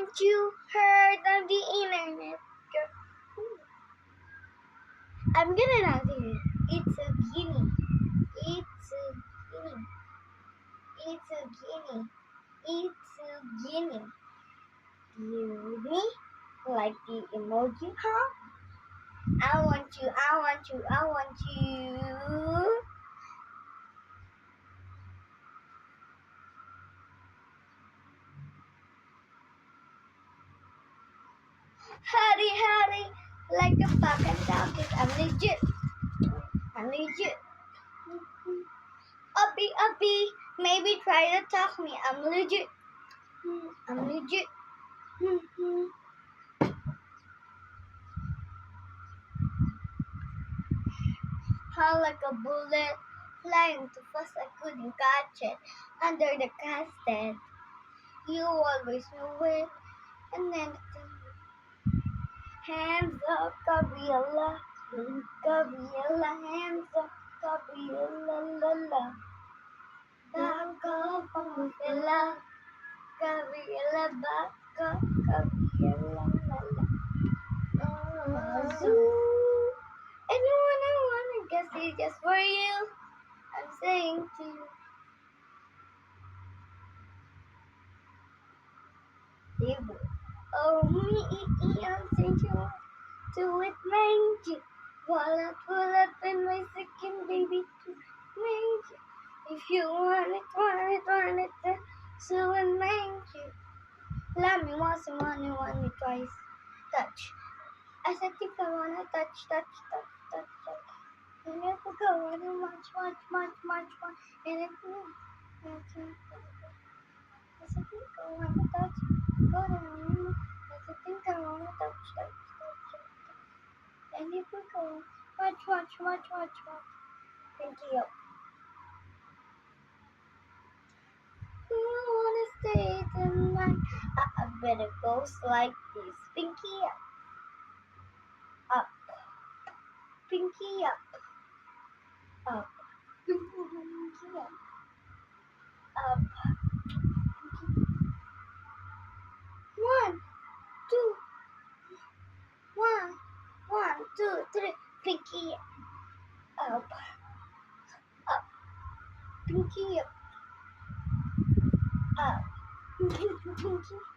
Haven't you heard of the internet? I'm gonna not here. It's a guinea. It's a guinea. It's a guinea. It's a guinea. Guinea? Like the emoji, huh? I want you. I want you. I want you. Hurry, hurry. Like a fucking dog. I'm legit. I'm legit. Uppy, uppy. Maybe try to talk me. I'm legit. I'm legit. How like a bullet flying too fast I couldn't catch it. Under the casket, you always knew it. And then hands up, Gabriella, Gabriella, hands up, Gabriella, la la. Back up, Gabriella, Gabriella, back up, Gabriella, la la. Zoo. Anyone I wanna guess it's just for you. I'm saying to you. Table. Oh, me, I'm saying to it, mangy. While I pull up in my second baby to mangy. If you want it, so it mangy. Love me once, want me twice. Touch. I said, if I wanna touch. And if we go on and much, and if we I said, think I wanna touch, go down. I said, think I wanna touch. And if we go, watch. Pinky up. You wanna stay tonight? I better go like this. Pinky up, pinky up, pinky up. One, two, one, two, three. Pinky up, pinky up, pinky.